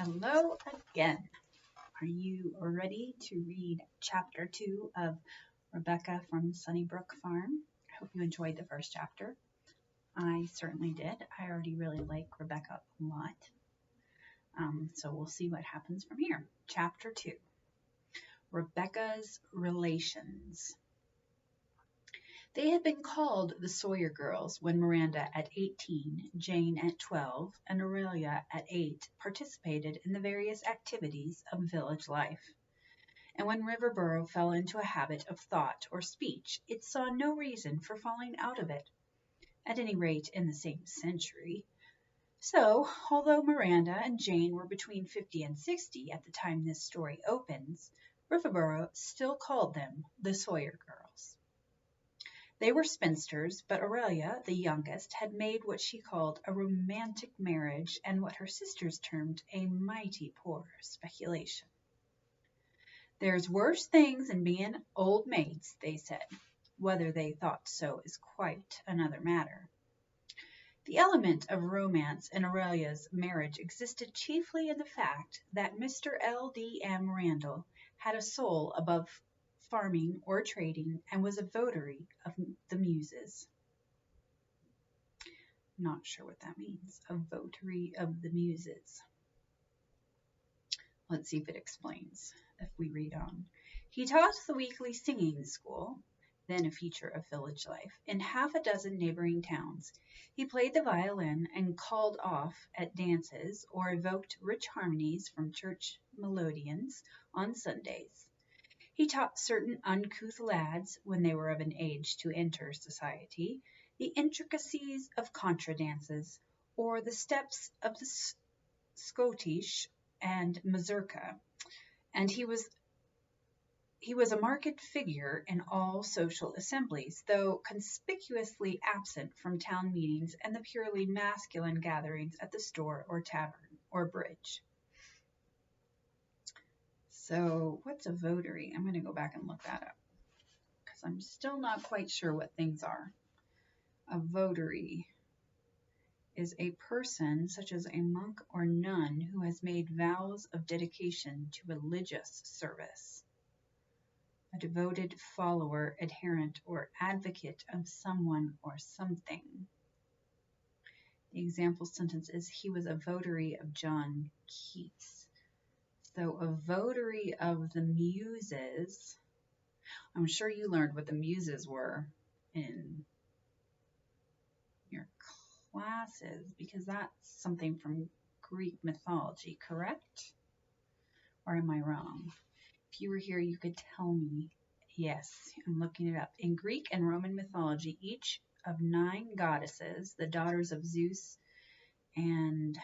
Hello again. Are you ready to read chapter 2 of Rebecca from Sunnybrook Farm? I hope you enjoyed the first chapter. I certainly did. I already really like Rebecca a lot. So we'll see what happens from here. Chapter 2, Rebecca's Relations. They had been called the Sawyer girls when Miranda at 18, Jane at 12, and Aurelia at 8 participated in the various activities of village life. And when Riverboro fell into a habit of thought or speech, it saw no reason for falling out of it, at any rate in the same century. So, although Miranda and Jane were between 50 and 60 at the time this story opens, Riverboro still called them the Sawyer girls. They were spinsters, but Aurelia, the youngest, had made what she called a romantic marriage and what her sisters termed a mighty poor speculation. There's worse things than being old maids, they said. Whether they thought so is quite another matter. The element of romance in Aurelia's marriage existed chiefly in the fact that Mr. L.D.M. Randall had a soul above farming or trading and was a votary of the muses. Not sure what that means, a votary of the muses. Let's see if it explains if we read on. He taught the weekly singing school, then a feature of village life, in half a dozen neighboring towns. He played the violin and called off at dances or evoked rich harmonies from church melodeons on Sundays. He taught certain uncouth lads, when they were of an age to enter society, the intricacies of contra dances, or the steps of the schottische and mazurka, and he was a marked figure in all social assemblies, though conspicuously absent from town meetings and the purely masculine gatherings at the store or tavern or bridge. So what's a votary? I'm going to go back and look that up because I'm still not quite sure what things are. A votary is a person such as a monk or nun who has made vows of dedication to religious service. A devoted follower, adherent, or advocate of someone or something. The example sentence is, he was a votary of John Keats. So a votary of the muses, I'm sure you learned what the muses were in your classes, because that's something from Greek mythology, correct? Or am I wrong? If you were here, you could tell me. Yes, I'm looking it up. In Greek and Roman mythology, each of 9 goddesses, the daughters of Zeus and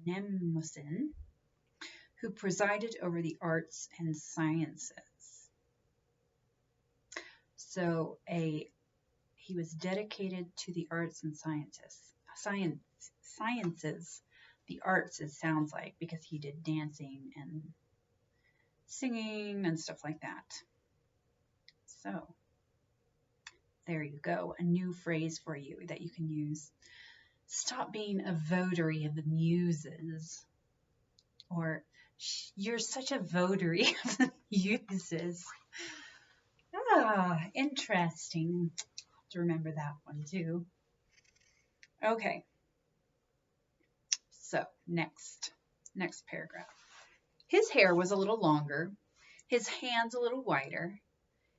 Mnemosyne, who presided over the arts and sciences. So he was dedicated to the arts and sciences. The arts, it sounds like, because he did dancing and singing and stuff like that. So there you go, a new phrase for you that you can use. Stop being a votary of the muses. Or, you're such a votary of the muses. Interesting. To remember that one too. Okay. So, next paragraph. His hair was a little longer, his hands a little whiter,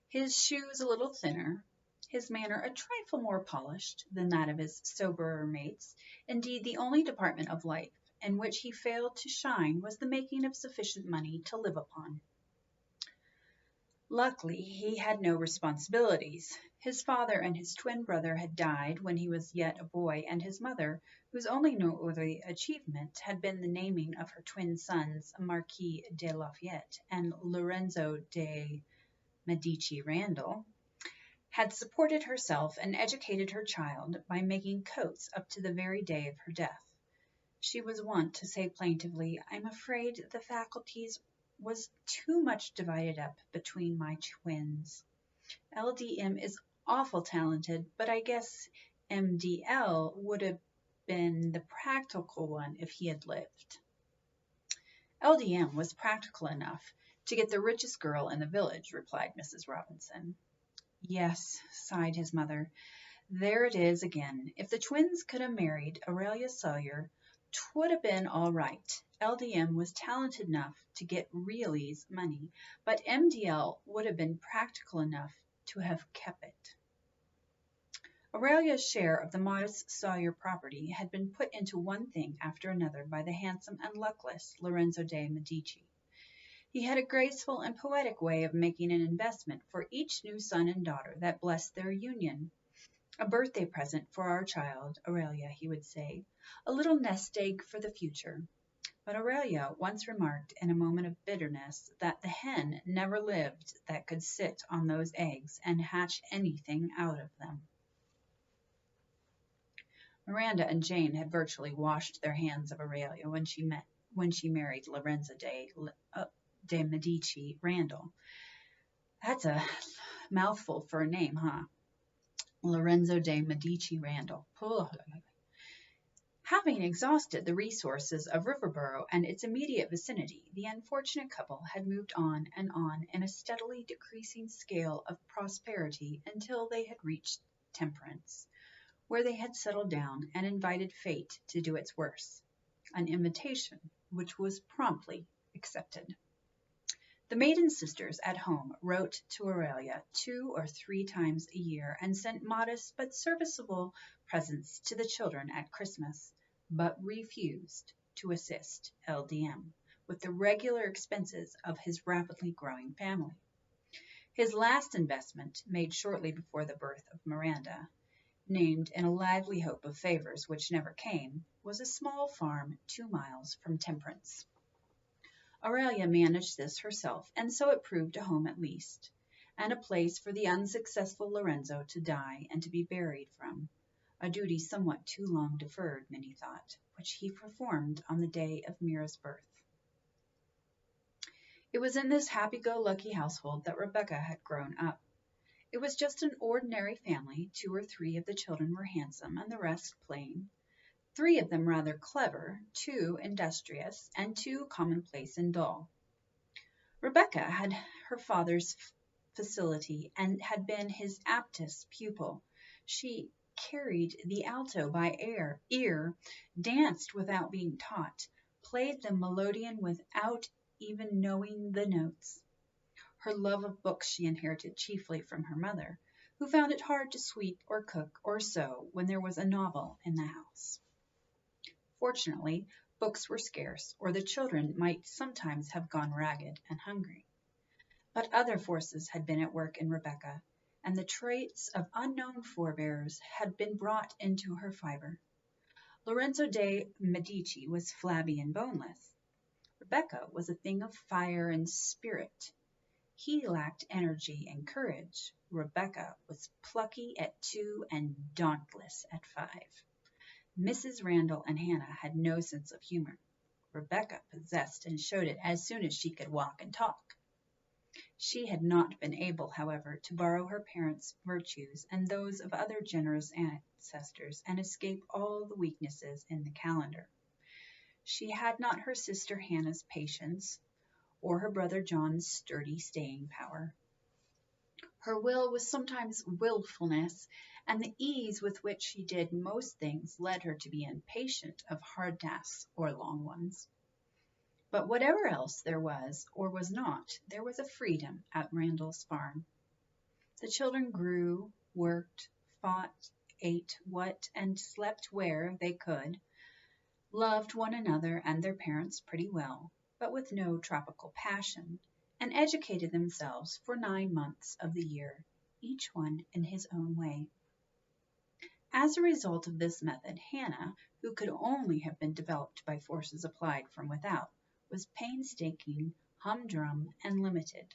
his shoes a little thinner, his manner a trifle more polished than that of his soberer mates. Indeed, the only department of life in which he failed to shine was the making of sufficient money to live upon. Luckily, he had no responsibilities. His father and his twin brother had died when he was yet a boy, and his mother, whose only noteworthy achievement had been the naming of her twin sons, Marquis de Lafayette and Lorenzo de Medici Randall, had supported herself and educated her child by making coats up to the very day of her death. She was wont to say plaintively, "I'm afraid the faculties was too much divided up between my twins. LDM is awful talented, but I guess MDL would have been the practical one if he had lived. LDM was practical enough to get the richest girl in the village, replied Mrs. Robinson. Yes, sighed his mother. There it is again. If the twins could have married Aurelia Sawyer, 'twould have been all right. LDM was talented enough to get Reilly's money, but MDL would have been practical enough to have kept it. Aurelia's share of the modest Sawyer property had been put into one thing after another by the handsome and luckless Lorenzo de' Medici. He had a graceful and poetic way of making an investment for each new son and daughter that blessed their union. A birthday present for our child, Aurelia, he would say, a little nest egg for the future. But Aurelia once remarked in a moment of bitterness that the hen never lived that could sit on those eggs and hatch anything out of them. Miranda and Jane had virtually washed their hands of Aurelia when she married Lorenzo de Medici Randall. That's a mouthful for a name, huh? Lorenzo de Medici Randall. Having exhausted the resources of Riverboro and its immediate vicinity, the unfortunate couple had moved on and on in a steadily decreasing scale of prosperity until they had reached Temperance, where they had settled down and invited fate to do its worst, an invitation which was promptly accepted. The maiden sisters at home wrote to Aurelia 2 or 3 times a year and sent modest but serviceable presents to the children at Christmas, but refused to assist LDM with the regular expenses of his rapidly growing family. His last investment, made shortly before the birth of Miranda, named in a lively hope of favors which never came, was a small farm 2 miles from Temperance. Aurelia managed this herself, and so it proved a home at least, and a place for the unsuccessful Lorenzo to die and to be buried from, a duty somewhat too long deferred, many thought, which he performed on the day of Mira's birth. It was in this happy-go-lucky household that Rebecca had grown up. It was just an ordinary family. 2 or 3 of the children were handsome, and the rest plain. 3 of them rather clever, 2 industrious, and 2 commonplace and dull. Rebecca had her father's facility and had been his aptest pupil. She carried the alto by ear, danced without being taught, played the melodeon without even knowing the notes. Her love of books she inherited chiefly from her mother, who found it hard to sweep or cook or sew when there was a novel in the house. Fortunately, books were scarce, or the children might sometimes have gone ragged and hungry. But other forces had been at work in Rebecca, and the traits of unknown forebears had been brought into her fiber. Lorenzo de' Medici was flabby and boneless. Rebecca was a thing of fire and spirit. He lacked energy and courage. Rebecca was plucky at 2 and dauntless at 5. Mrs. Randall and Hannah had no sense of humor. Rebecca possessed and showed it as soon as she could walk and talk. She had not been able, however, to borrow her parents' virtues and those of other generous ancestors and escape all the weaknesses in the calendar. She had not her sister Hannah's patience or her brother John's sturdy staying power. Her will was sometimes willfulness, and the ease with which she did most things led her to be impatient of hard tasks or long ones. But whatever else there was or was not, there was a freedom at Randall's farm. The children grew, worked, fought, ate what and slept where they could, loved one another and their parents pretty well, but with no tropical passion, and educated themselves for 9 months of the year, each one in his own way. As a result of this method, Hannah, who could only have been developed by forces applied from without, was painstaking, humdrum, and limited,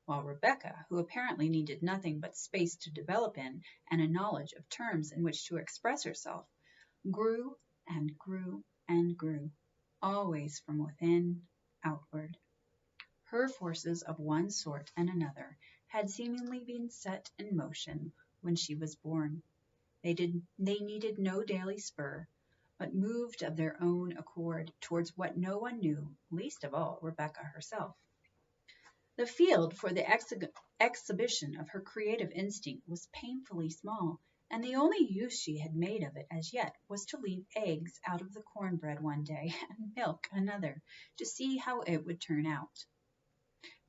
while Rebecca, who apparently needed nothing but space to develop in and a knowledge of terms in which to express herself, grew and grew and grew, always from within outward. Her forces of one sort and another had seemingly been set in motion when she was born. They needed no daily spur, but moved of their own accord towards what no one knew, least of all Rebecca herself. The field for the exhibition of her creative instinct was painfully small, and the only use she had made of it as yet was to leave eggs out of the cornbread one day and milk another, to see how it would turn out.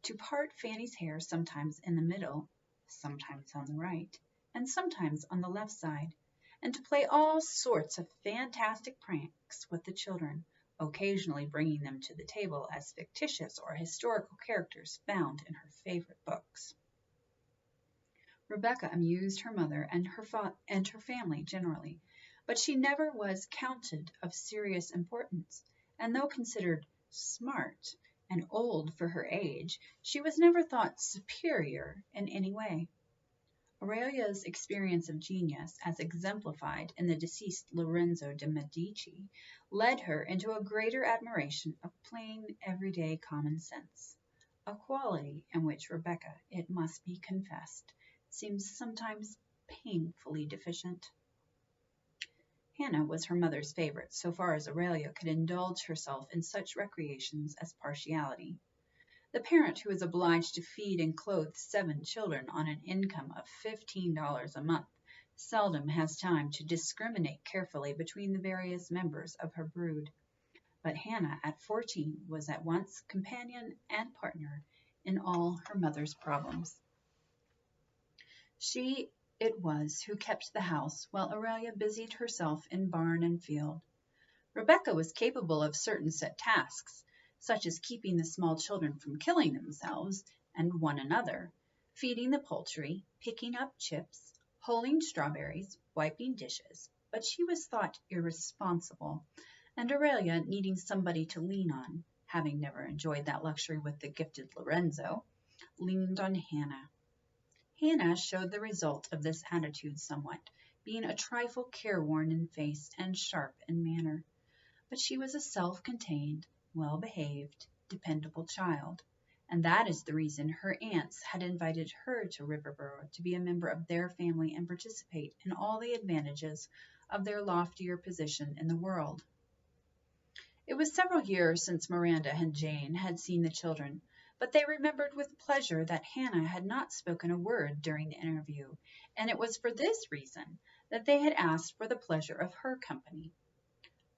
To part Fanny's hair sometimes in the middle, sometimes on the right, and sometimes on the left side, and to play all sorts of fantastic pranks with the children, occasionally bringing them to the table as fictitious or historical characters found in her favorite books. Rebecca amused her mother and her family generally, but she never was counted of serious importance, and though considered smart and old for her age, she was never thought superior in any way. Aurelia's experience of genius, as exemplified in the deceased Lorenzo de' Medici, led her into a greater admiration of plain, everyday common sense, a quality in which Rebecca, it must be confessed, seems sometimes painfully deficient. Hannah was her mother's favorite, so far as Aurelia could indulge herself in such recreations as partiality. The parent who is obliged to feed and clothe 7 children on an income of $15 a month seldom has time to discriminate carefully between the various members of her brood. But Hannah, at 14, was at once companion and partner in all her mother's problems. She it was who kept the house, while Aurelia busied herself in barn and field. Rebecca was capable of certain set tasks, such as keeping the small children from killing themselves and one another, feeding the poultry, picking up chips, hulling strawberries, wiping dishes, but she was thought irresponsible, and Aurelia, needing somebody to lean on, having never enjoyed that luxury with the gifted Lorenzo, leaned on Hannah. Hannah showed the result of this attitude somewhat, being a trifle careworn in face and sharp in manner. But she was a self-contained, well-behaved, dependable child, and that is the reason her aunts had invited her to Riverboro to be a member of their family and participate in all the advantages of their loftier position in the world. It was several years since Miranda and Jane had seen the children, but they remembered with pleasure that Hannah had not spoken a word during the interview, and it was for this reason that they had asked for the pleasure of her company.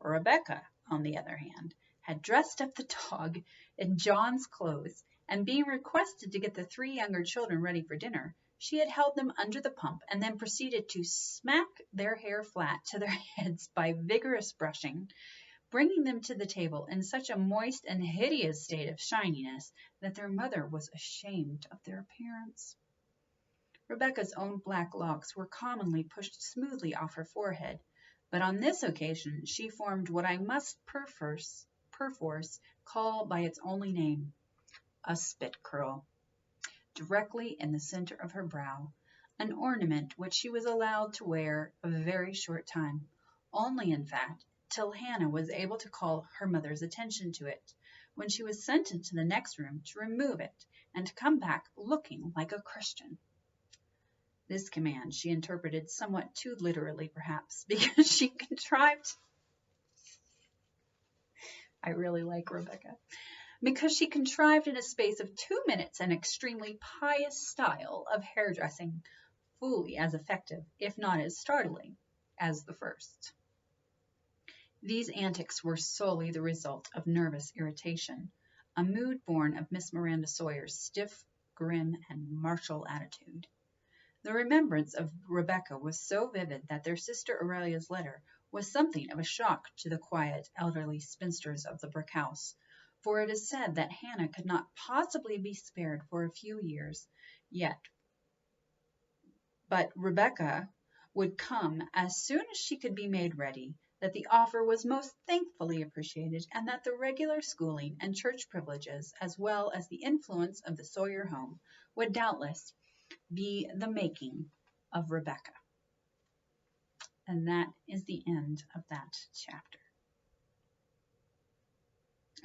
Rebecca, on the other hand, had dressed up the dog in John's clothes, and being requested to get the 3 younger children ready for dinner, she had held them under the pump and then proceeded to smack their hair flat to their heads by vigorous brushing, bringing them to the table in such a moist and hideous state of shininess that their mother was ashamed of their appearance. Rebecca's own black locks were commonly pushed smoothly off her forehead, but on this occasion she formed what I must perforce call by its only name, a spit curl, directly in the center of her brow, an ornament which she was allowed to wear a very short time, only in fact till Hannah was able to call her mother's attention to it, when she was sent into the next room to remove it and to come back looking like a Christian. This command she interpreted somewhat too literally, perhaps, because she contrived I really like Rebecca, because she contrived in a space of 2 minutes an extremely pious style of hairdressing, fully as effective, if not as startling, as the first. These antics were solely the result of nervous irritation, a mood born of Miss Miranda Sawyer's stiff, grim, and martial attitude. The remembrance of Rebecca was so vivid that their sister Aurelia's letter was something of a shock to the quiet, elderly spinsters of the brick house, for it is said that Hannah could not possibly be spared for a few years yet, but Rebecca would come as soon as she could be made ready, that the offer was most thankfully appreciated, and that the regular schooling and church privileges, as well as the influence of the Sawyer home, would doubtless be the making of Rebecca. And that is the end of that chapter.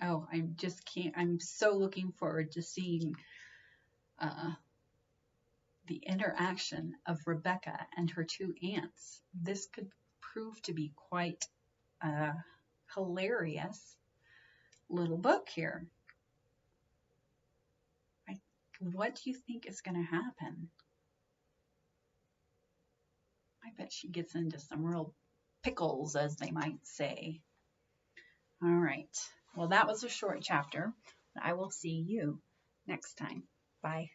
Oh, I'm so looking forward to seeing the interaction of Rebecca and her 2 aunts. This could prove to be quite a hilarious little book here. What do you think is going to happen? I bet she gets into some real pickles, as they might say. All right. Well, that was a short chapter. I will see you next time. Bye.